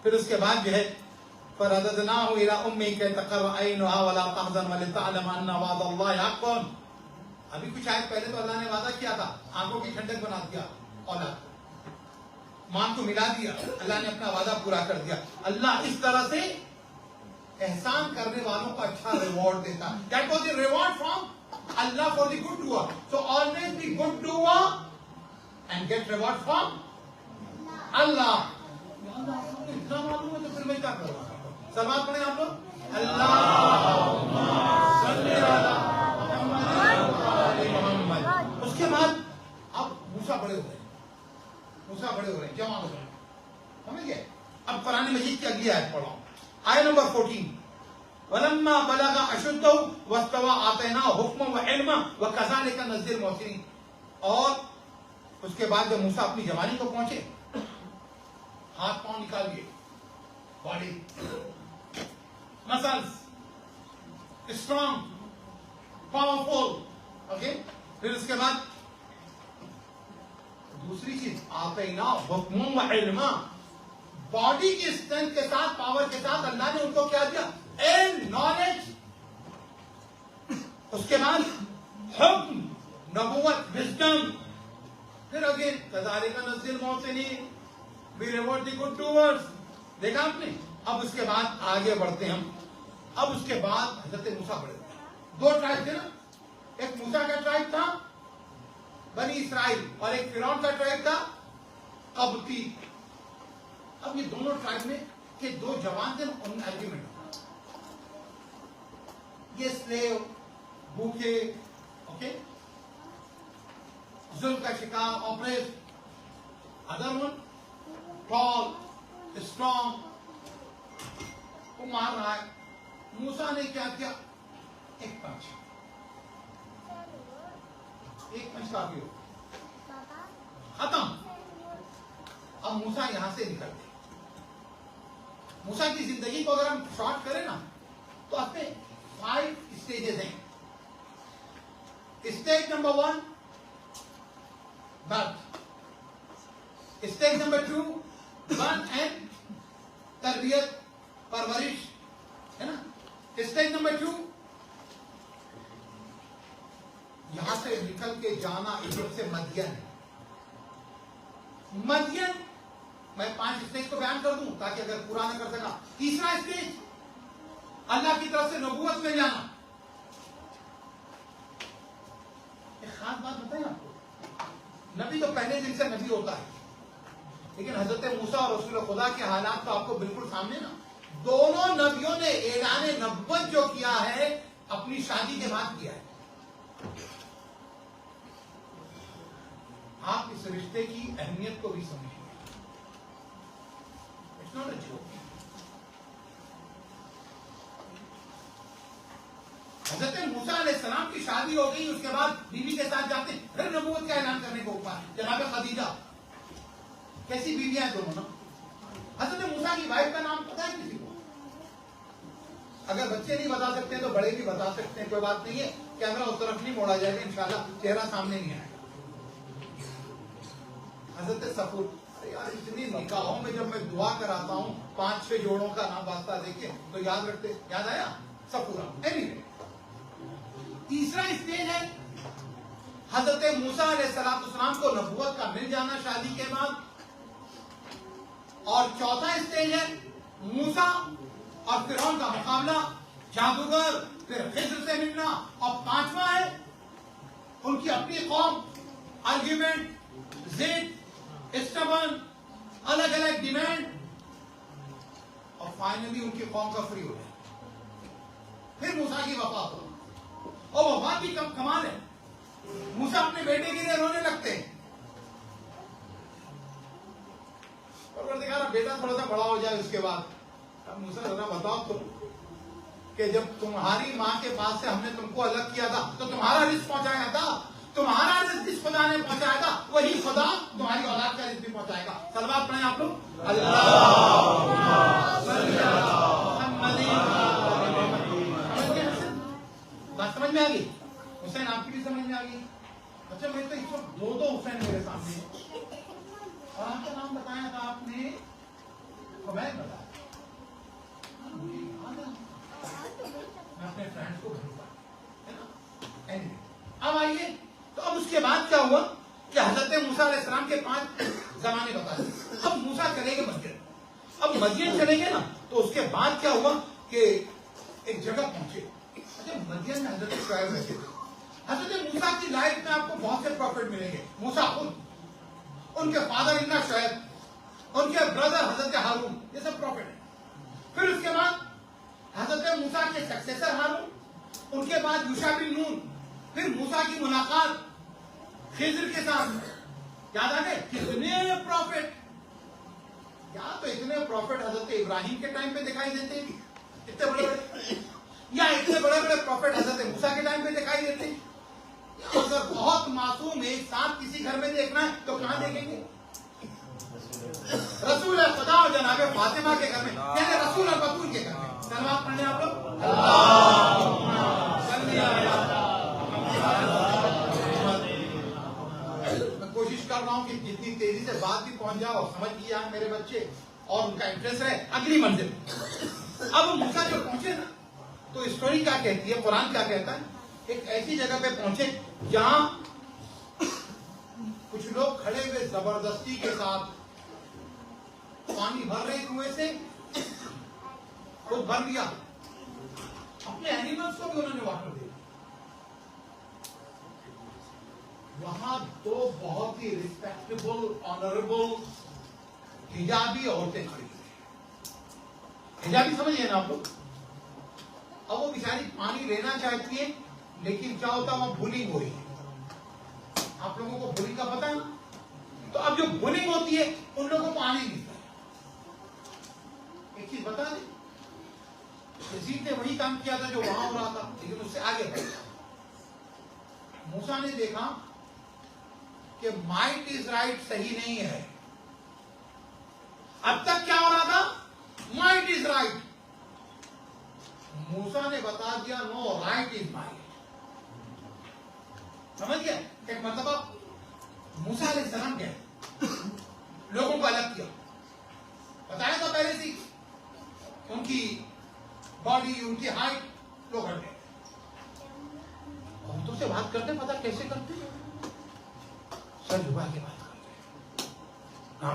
फिर उसके बाद जो है, फरददनाहु इला उम्मी के तक़र्र ऐनुहा वला तहज़न वलितअलम अन्ना वअदल्लाहि हक़्क़ुन। अभी कुछ आयत पहले तो अल्लाह ने वादा किया था, आंखों की ठंडक बना दिया, औलाद मां को मिला दिया, अल्लाह ने अपना वादा पूरा कर दिया। अल्लाह इस तरह से एहसान करने वालों को अच्छा रिवॉर्ड देता। That was the reward from Allah for the good doer. So always be good doer and get reward from Allah. आपको इतना मालूम है तो फिर मैं क्या करूँगा? सलवात पढ़े आप लोग। अल्लाह उसके बाद अब मूसा बड़े हो गए, मूसा बड़े हो गए, जवान हो गए, समझ गए? अब कुरान मजीद की अगली आयत पढ़ो, आयत नंबर 14। वलम्मा बलगा अशुद्धहु वस्तवा आतैना हुक्म व इल्मा व कज़ालिका नज़्ज़िल मुहसिनीन। और उसके बाद जब मूसा अपनी जवानी को पहुंचे, हाथ पांव निकाल लिए, body muscles strong powerful, okay. फिर उसके बाद दूसरी चीज आतैना हुक्म व इल्मा, बॉडी की स्ट्रेंथ के साथ, पावर के साथ अल्लाह ने उनको क्या दिया? And knowledge. उसके बाद हुक्म, नबूवत, विजडम। फिर अगेन कज़ालिका नज़्ज़िल मुहसिनीन, we reward the good doers. देखा आपने? अब उसके बाद आगे बढ़ते हैं हम। अब उसके बाद हजरत मूसा बड़े, दो ट्राइब थे ना, एक मूसा का ट्राइब था बनी इसराइल और एक फिरौन का ट्राइब था कब्ती। अब ये दोनों ट्राइब में के दो जवान थे, उनमें एग्रीमेंट था, ये स्लेव, भूखे, ओके, जुल्म का शिकार, oppress, other one tall strong, वो मार रहा है। मूसा ने क्या किया? एक पंच काफी हो, खत्म। अब मूसा यहां से निकल गए। मूसा की जिंदगी को अगर हम शॉर्ट करें ना, तो अपने 5 स्टेजेस हैं। Stage number 1 birth, stage number 2 birth and तरबियत, परवरिश, है ना। स्टेज नंबर 2 यहां से निकल के जाना इजिप्ट से मदियन। मदियन मैं 5 स्टेज को बयान कर दूं ताकि अगर पूरा न कर सका। तीसरा स्टेज अल्लाह की तरफ से नबूवत में जाना। एक खास बात बताएं आपको, नबी तो पहले दिन से नबी होता है, लेकिन हजरत मूसा और रसूल खुदा के हालात तो आपको बिल्कुल सामने ना। दोनों नबियों ने ऐलान नबूवत जो किया है अपनी शादी के बाद किया है। आप इस रिश्ते की अहमियत को भी समझिए। It's not a joke. हजरत मूसा अलैहिस्सलाम की शादी हो गई, उसके बाद बीवी के साथ जाते हैं, फिर नबूवत का ऐलान करने को ऊपर जनाब खदीजा, कैसी बीवियां हैं दोनों ना। हजरत मूसा की वाइफ का नाम पता है किसी को? अगर बच्चे नहीं बता सकते तो बड़े भी बता सकते हैं, कोई बात नहीं है। कैमरा उस तरफ नहीं मोड़ा जाएगा, इंशाल्लाह चेहरा सामने नहीं आएगा। हजरत सफूर। अरे यार, इतनी निकाहों में जब मैं दुआ कराता हूँ 5-6 जोड़ों का नाम वास्ता देखे तो याद रखते, याद आया सफूरा। एनीवे, तीसरा स्टेज है हजरत मूसा अलैहिस्सलाम को नबूवत का मिल जाना शादी के बाद, और चौथा स्टेज है मूसा और फिरौन का मुकाबला, जादूगर, फिर खिज्र से मिलना, और पांचवा है उनकी अपनी कौम, आर्ग्यूमेंट, जिद, स्टबर्न, अलग अलग डिमांड, और फाइनली उनकी कौम का फ्री हो जाए। फिर मूसा की वफात हो, और वफात भी कमाल है। मूसा अपने बेटे के लिए रोने लगते हैं, और देखा बेटा थोड़ा सा बड़ा हो जाए उसके बाद। अब मूसा जरा बताओ तुम कि जब तुम्हारी माँ के पास से हमने तुमको अलग किया था तो तुम्हारा रिस्क पहुंचाया था, तुम्हारा रिस्क जिस खुदा ने पहुंचाया था वही खुदा तुम्हारी औलाद का रिस्क भी पहुंचाएगा। सलवात पढ़ें आप लोग। बात समझ में आ गई? हुसैन आपकी भी समझ में आ गई? अच्छा, मैं तो इस वक्त 2 हुसैन मेरे सामने है। और आपका नाम बताया था आपने, खुबैब बताया। मैं अपने फ्रेंड्स को भूलता है ना। अब आइए, तो अब उसके बाद क्या हुआ कि हजरत मूसा अलैहिस्सलाम के 5 जमाने बता दिए। अब मूसा चले गए मस्जिद, अब मस्जिद चले गए ना, तो उसके बाद क्या हुआ कि एक जगह पहुंचे। अच्छा, मस्जिद में हजरत शुआइब रहते थे। हजरत मूसा की लाइफ में आपको बहुत से प्रॉफिट मिलेंगे। मूसा खुद, उनके फादर इनका शुआइब, उनके ब्रदर हजरत हारून, ये सब प्रॉफिट है। फिर उसके बाद हजरत मूसा के सक्सेसर हारून, उनके बाद यूशा बिन नून, फिर मूसा की मुलाकात खिज्र के साथ, याद आ गए कितने प्रॉफिट। या तो इतने प्रॉफिट हजरत इब्राहिम के टाइम पे दिखाई देते हैं, इतने बड़े बड़े, या इतने बड़े बड़े प्रॉफिट हजरत मूसा के टाइम पे दिखाई देते हैं। अगर बहुत मासूम एक साथ किसी घर में देखना है तो कहां देखेंगे? रसूल खुदा और जनाबे फातिमा के घर में, यानी रसूल और बतूल के घर में। सलवात पढ़ने आप लोग, मैं कोशिश कर रहा हूं कि जितनी तेजी से बात भी पहुंच जाओ, समझ भी जाए मेरे बच्चे और उनका इंटरेस्ट है अगली मंजिल। अब मूसा जो पहुंचे ना, तो स्टोरी क्या कहती है, कुरान क्या कहता है? एक ऐसी जगह पे पहुंचे जहां कुछ लोग खड़े हुए जबरदस्ती के साथ पानी भर रहे कुएं से, खुद भर लिया, अपने एनिमल्स को भी उन्होंने वाटर दिया। वहां दो बहुत ही रिस्पेक्टेबल ऑनरेबल हिजाबी औरतें खड़ी हैं। हिजाबी समझिए ना आप लोग। अब वो बेचारी पानी लेना चाहती है, लेकिन क्या होता है वहां बुलिंग हो रही है। आप लोगों को बुलिंग का पता है ना? तो अब जो बुलिंग होती है उन लोगों को पानी मिलता है। एक चीज बता दें, यजीद ने वही काम किया था जो वहां हो रहा था, लेकिन उससे आगे बढ़ा। मूसा ने देखा कि माइट इज राइट सही नहीं है। अब तक क्या हो रहा था? Might is right. मूसा ने बता दिया नो, राइट इज माइट। समझ गया? एक मतलब मूसा अलैहिस्सलाम गए, लोगों को अलग किया, बताया था पहले से उनकी बॉडी, उनकी हाइट, लोग हट गए। औरतों से बात करते पता कैसे करते? सर झुका के बात करते,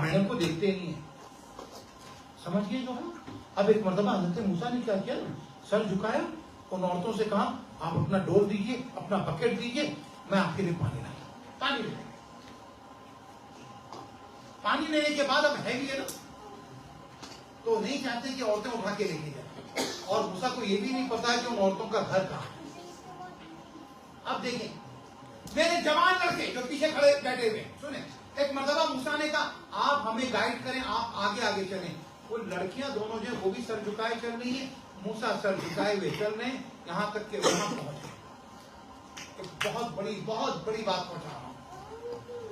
मैडम को देखते नहीं है। समझ गए जो है? अब एक मर्तबा हजरत मूसा ने क्या किया, सर झुकाया, उन औरतों से कहा आप अपना डोर दीजिए, अपना बकेट दीजिए, मैं आपके लिए पानी लाऊं। पानी ले, पानी लेने के बाद अब हैवी है ना, तो नहीं चाहते कि औरतें उठा के लेके जाए, और मूसा को यह भी नहीं पता है कि उन औरतों का घर कहां है। अब देखें, मेरे जवान लड़के जो पीछे खड़े बैठे हुए, सुने, एक मर्तबा मूसा ने कहा आप हमें गाइड करें, आप आगे आगे चलें। वो लड़कियां दोनों जो वो भी सर झुकाए चल रही है, मूसा सर झुकाए हुए चल रहे हैं, यहां तक के वहां पहुंच गए। एक बहुत बड़ी बात पहुंचा रहा हूं।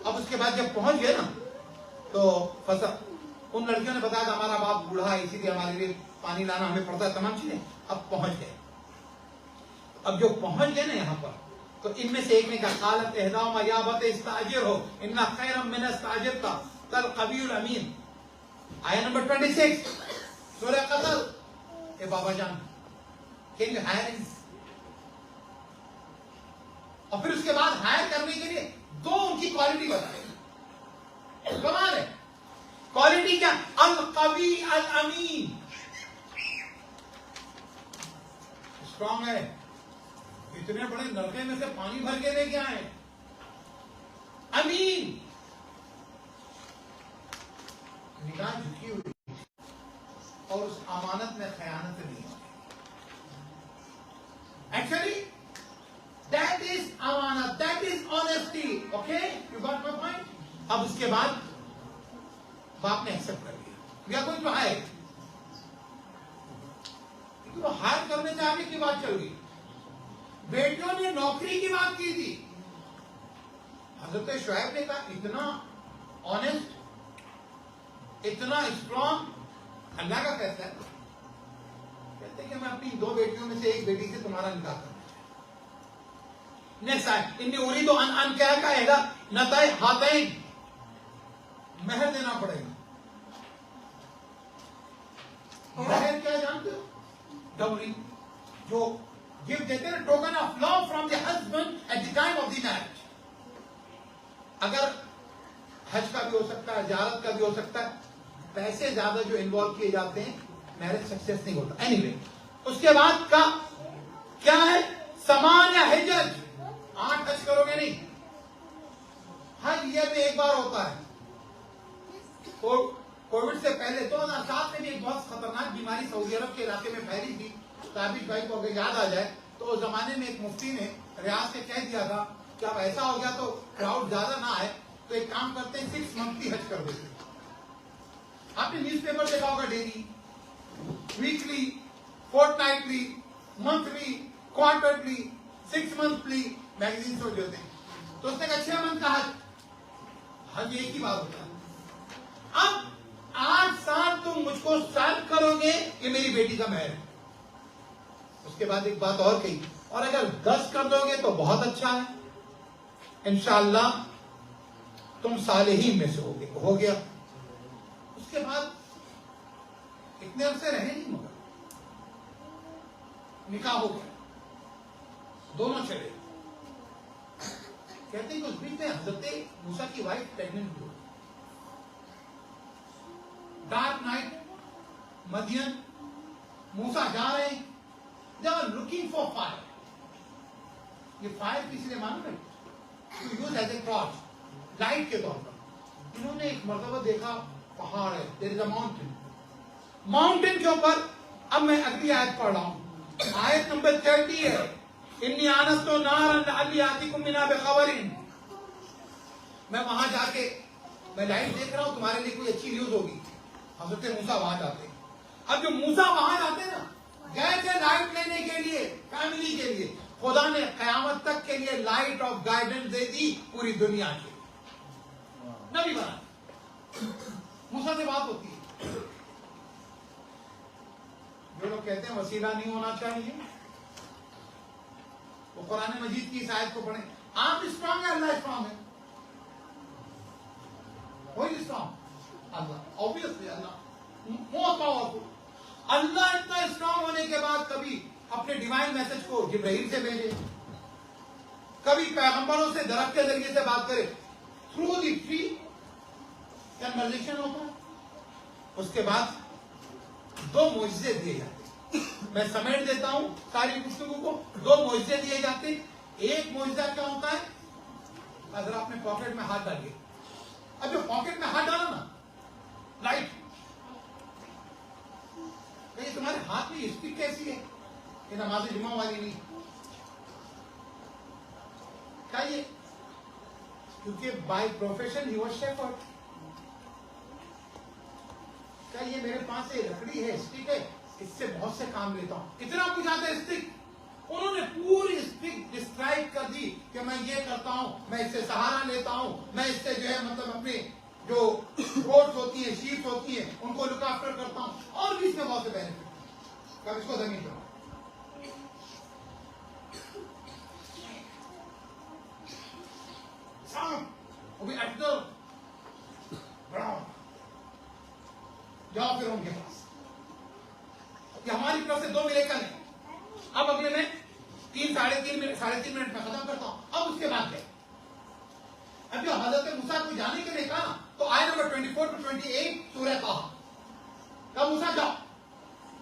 अब उसके बाद जब पहुंच गए ना, तो फंसा, उन लड़कियों ने बताया हमारा बाप बूढ़ा है, इसीलिए हमारे लिए पानी लाना हमें पड़ता है, तमाम चीजें। अब पहुंच गए। अब जो पहुंच गए ना यहाँ पर, तो इनमें से एक ने कहा कालत एहदाहुमा या बत इस्ताजिर हो इन्ना खैरम मिन इस्ताजिर का कल कवियुल अमीन। आया नंबर 26 सूरह क़तर। ए बाबा जान, कैन यू हायर? और फिर उसके बाद हायर करने के लिए दो उनकी क्वालिटी बताई। कमाल है। क्वालिटी क्या? अल कवी अल अमीन, स्ट्रॉन्ग है। इतने बड़े नलके में से पानी भर के लेके आए। अमीन, निगाह झुकी हुई, और उस अमानत में खयानत नहीं होती। एक्चुअली दैट इज अमानत, that is honesty. Okay, you got my point? अब उसके बाद बाप ने एक्सेप्ट कर लिया, we are going to hire. तो हायर करने से आगे की बात चल गई। बेटियों ने नौकरी की बात की थी। हजरत शुएब ने कहा इतना ऑनेस्ट, इतना स्ट्रॉन्ग, अल्लाह का फैसला है। कहते हैं कि मैं अपनी दो बेटियों में से एक बेटी से तुम्हारा निकाह करना। नेक्स्ट आए इन्नी उरी तो अन क्या कहेगा, नताए हाथैन, महर देना पड़ेगा। महर क्या जानते हो? डाउरी, जो गिफ्ट देते हैं, token of love from the husband at the time of the marriage. अगर हज का भी हो सकता है, ज़ियारत का भी हो सकता है, पैसे ज्यादा जो इन्वॉल्व किए जाते हैं, मैरिज सक्सेस नहीं होता। एनीवे, उसके बाद का क्या है? समान या हिजज, 8 हज करोगे नहीं, हज ईयर में एक बार होता है। कोविड से पहले 2007 में भी एक बहुत खतरनाक बीमारी सऊदी अरब के इलाके में फैली थी। ताबिश भाई को अगर याद आ जाए तो उस जमाने में एक मुफ्ती ने रियाज से कह दिया था कि अब ऐसा हो गया तो क्राउड ज्यादा ना आए तो एक काम करते हैं 6 मंथ की हज कर देते हैं। आपने न्यूज़पेपर देखा होगा, daily, weekly, fortnightly, monthly, quarterly, 6 monthly magazine जो होते हैं। तो उसने कहा 6 मंथ का हज एक ही बात होता है। अब 8 साल तुम मुझको साल करोगे कि मेरी बेटी का महर है। उसके बाद एक बात और कही, और अगर 10 कर दोगे तो बहुत अच्छा है, इंशाअल्लाह तुम सालेहीन में से होगे। हो गया। उसके बाद इतने अरसे रहे नहीं, मगर निकाह हो गया, दोनों चले। कहते हैं कि उस बीच में हजरत मूसा की वाइफ प्रेग्नेंट हुई। डार्क नाइट, मदियन, मूसा जा रहे हैं, they are looking for fire. ये फायर किसने मालूम है? To use as a torch, light के तौर पर। इन्होंने एक मर्तबा देखा पहाड़ है, there is a mountain. Mountain के ऊपर, अब मैं अगली आयत पढ़ रहा हूं, आयत नंबर 30 है, इन्नी आनस्तु नारन लअल्ली आतिकुम मिन्हा बिखबरिन। मैं वहां जाके मैं लाइट देख रहा हूं, तुम्हारे लिए कोई अच्छी न्यूज होगी। हजरत मूसा वहां जाते हैं। अब जो मूसा वहां जाते हैं ना, गए थे लाइट लेने के लिए, फैमिली के लिए। खुदा ने कयामत तक के लिए लाइट ऑफ गाइडेंस दे दी पूरी दुनिया के। नबी बना, मूसा से बात होती है। जो लोग कहते हैं वसीला नहीं होना चाहिए, वो कुरान मजीद की इस आयत को पढ़ें। आप स्ट्रांग है, अल्लाह स्ट्रांग है। वही स्ट्रांग अल्लाह, ऑब्वियसली अल्लाह मोस्ट पावरफुल। अल्लाह इतना स्ट्रांग होने के बाद कभी अपने डिवाइन मैसेज को जिब्राइल से भेजे, कभी पैगंबरों से दरख्त के जरिए से बात करे, थ्रू दी ट्री कन्वर्सेशन होता है। उसके बाद 2 मुआजिजे दिए जाते। मैं समेट देता हूं सारी गुफ्तगू को। 2 मुआजिजे दिए जाते। एक मुआजिजा क्या होता है? अगर आपने पॉकेट में हाथ डालिए, अब जो पॉकेट में हाथ डाला ना, लाइट, नहीं तुम्हारे हाथ में स्टिक कैसी है? ये नमाज जुमा वाली नहीं। क्या ये? क्योंकि by profession he was shepherd. क्या ये मेरे पास से लकड़ी है, स्टिक है, इससे बहुत से काम लेता हूं। कितना बुझाता है स्टिक? उन्होंने पूरी स्टिक डिस्क्राइब कर दी कि मैं ये करता हूं, मैं इससे सहारा लेता हूं, मैं इससे जो है मतलब अपने जो गोट्स होती है, शीप होती है, उनको लुक आफ्टर करता हूं, और भी इसमें बहुत से बेनिफिट। कब इसको जमीन पर वो भी एक्टर बढ़ाओ, जाओ फिर उनके पास। ये हमारी तरफ से 2 मिलेकल है। अब अगले में 3-3.5 मिनट में खत्म करता हूं। अब उसके बाद क्या? अब जो हजरत मूसा को जाने के लिए कहा, तो आयत नंबर 24 to 28 सूरह ताहा। कब मूसा जाओ,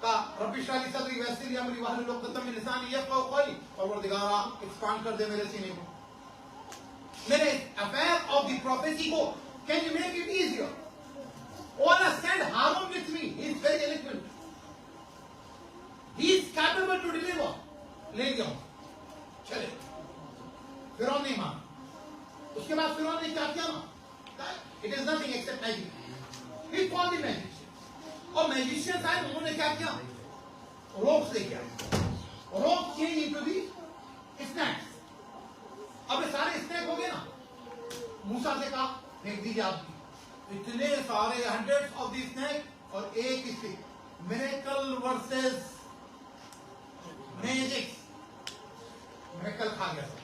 कहा रब्बी इश्रह ली सदरी वयस्सिर ली अमरी वहलुल उक़दतम मिन लिसानी यफ़क़हू क़ौली। परवरदिगारा एक्सपांड कर दे मेरे सीने को, मेरे अफेयर ऑफ द प्रोफेसी को can you make it easier. और सेंड हारून with me, he is very eloquent, he is capable to deliver. ले लिया चले। फिरौन नहीं माना। उसके बाद फिरौन ने क्या किया ना, it is nothing accept magic. He called the magician, और मैजिशियंस आए, उन्होंने क्या किया? रोप्स लेके आए। रोप चेंज इनटू दी स्नैक्स। अब ये सारे स्नैक हो गए ना, मूसा से कहा फेंक दीजिए आप। इतने सारे हंड्रेड्स ऑफ दी स्नैक और एक stick. Miracle versus magic. Miracle खा गया सब।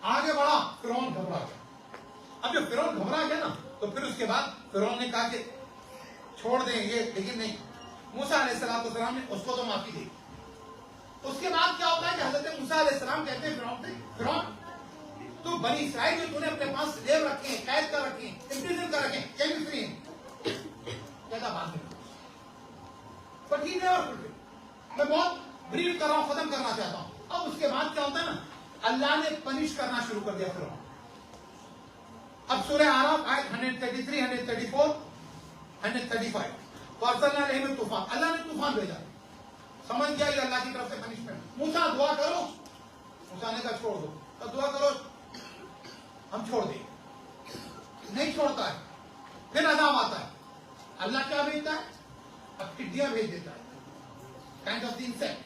आगे बढ़ा, फिरौन घबरा गया। अब जब फिरौन घबरा गया ना, तो फिर उसके बाद फिरौन ने कहा कि छोड़ देंगे, लेकिन नहीं, मूसा अलैहिस्सलाम ने उसको तो माफी दी। उसके बाद क्या होता है कि हजरत मूसा अलैहिस्सलाम कहते हैं फिरौन से, फिरौन तो बनी इस्राइल में तूने अपने पास स्लेव रखे हैं, कैद कर रखे हैं, इंप्रिजन कर रखे हैं, कैन यू फ्री हिम? कहता बात नहीं, बट ही नेवर फुलफिल। मैं बहुत ब्रीफ कर रहा हूं, खत्म करना चाहता हूं। अब उसके बाद क्या होता है ना, अल्लाह ने पनिश करना शुरू कर दिया फिरौन। अब सूरह आराफ आयत 133, 134 135 फरसलना अलैहिम तूफान, अल्लाह ने तूफान भेजा। समझ गया ये अल्लाह की तरफ से पनिशमेंट। मूसा दुआ करो, मूसा ने कहा छोड़ दो, तो दुआ करो हम छोड़ दें, नहीं छोड़ता है, फिर अजाब आता है। अल्लाह क्या भेजता है? अब टिड्डियां भेज देता है, काइंड ऑफ इंसेक्ट।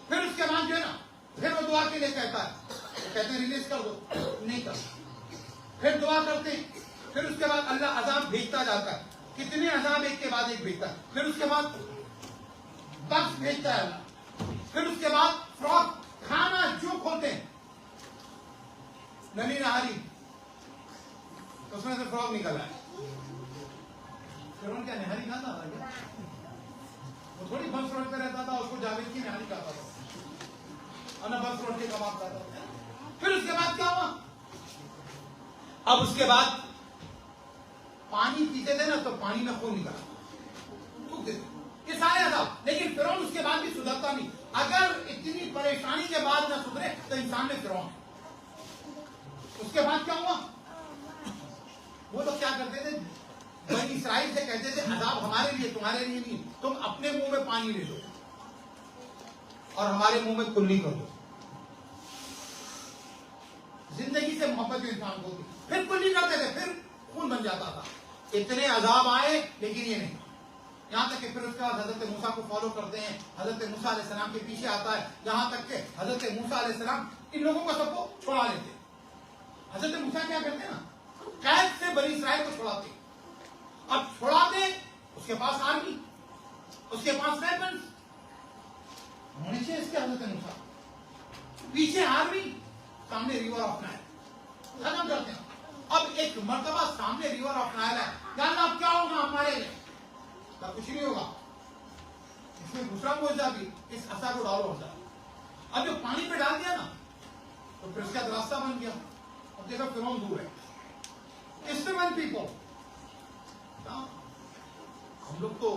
फिर उसके बाद जो है ना, फिर वो दुआ के लिए कहता है, तो कहते हैं रिलीज कर दो, नहीं कर। फिर दुआ करते हैं, फिर उसके बाद अल्लाह अजाब भेजता जाता है। कितने अजाब एक के बाद एक भेजता है। फिर उसके बाद बग्स भेजता है अल्लाह। फिर उसके बाद फ्रॉग, खाना जो खोलते हैं नली नहारी, उसमें से फ्रॉग निकल आए। फिर क्या नहरी खाता था क्या? वो थोड़ी बस रोड पे रहता था, उसको जावेद की नहरी खाता था, और बस रोड के कबाब खाता था। फिर उसके बाद क्या हुआ? अब उसके बाद पानी पीते थे ना, तो पानी में खून निकला, थूक देते। ये सारे अजाब। लेकिन फिरौन उसके बाद भी सुधरता नहीं। अगर इतनी परेशानी के बाद ना सुधरे तो इंसान में फिरौन है। उसके बाद क्या हुआ? वो लोग क्या करते थे, बनी इस्राइल से कहते थे अजाब हमारे लिए, तुम्हारे लिए नहीं, तुम अपने मुंह में पानी ले लो और हमारे मुंह में कुल्ली कर दो। जिंदगी से मोहब्बत जो इंसान को होती, फिर कुल्ली करते थे, फिर खून बन जाता था। इतने अजाब आए, लेकिन ये नहीं। यहां तक कि फिर उसके बाद हजरत मूसा को फॉलो करते हैं, हजरत मूसा अलैहिस्सलाम के पीछे आता है, यहां तक कि हजरत मूसा अलैहिस्सलाम इन लोगों को सबको छोड़ा लेते। हजरत मूसा क्या करते हैं ना, कैद से बनी इस्राइल को छुड़ाते। अब छुड़ाते, उसके पास आर्मी, उसके पास वेपन्स होने चाहिए इसके। हजरत मूसा पीछे आर्मी, सामने रिवर ऑफ नाइल, खत्म करते हैं। अब एक मर्तबा सामने रिवर ऑफ नाइल है, जानना अब क्या होगा हमारे लिए? कुछ नहीं होगा। इसमें दूसरा मुआवजा भी, इस असा को डालो होता। अब जो पानी पे डाल दिया ना, तो फिर उसका रास्ता बन गया। अब देखो फिरौन दूर है। इस्तेमाल पीपल, हम लोग तो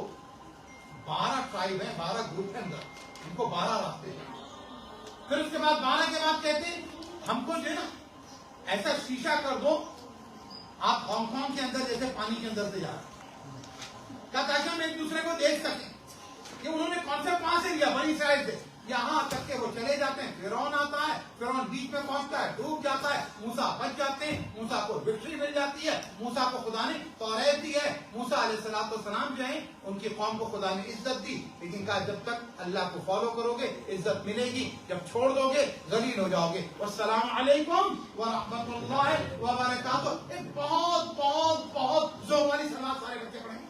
12 ट्राइब है, 12 ग्रुप है अंदर, इनको 12 रास्ते हैं। फिर उसके बाद 12 के बाद कहते हैं हमको जो है ना ऐसा शीशा कर दो, आप हांगकांग के अंदर जैसे पानी के अंदर से जा रहे, ताकि हम एक दूसरे को देख सकें। कि उन्होंने कॉन्सेप्ट कहां से लिया? बनी इस्राइल से। यहां तक के वो चले जाते हैं, फिरौन आता है, फिरौन बीच में पहुंचता है, डूब जाता है, मूसा बच जाते हैं, मूसा को विक्ट्री मिल जाती है, मूसा को खुदा ने तौरात दी है। मूसा अलैहिस्सलाम जो है, उनकी कौम को खुदा ने इज्जत दी, लेकिन कहा जब तक अल्लाह को फॉलो करोगे इज्जत मिलेगी, जब छोड़ दोगे जलील हो जाओगे। वस्सलाम अलैकुम व रहमतुल्लाहि व बरकातुहू। एक बहुत बहुत बहुत जोर वाली सलात सारे बच्चे पढ़ेंगे।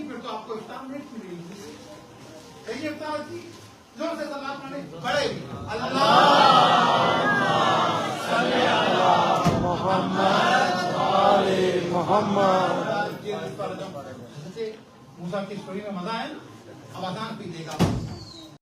फिर तो आपको इफ्तार नहीं मिलेगी। सही इफ्तार की जोर से सलात पढ़े, बड़े अल्लाह मूसा की स्टोरी में मजा है ना। अब अजान भी देगा।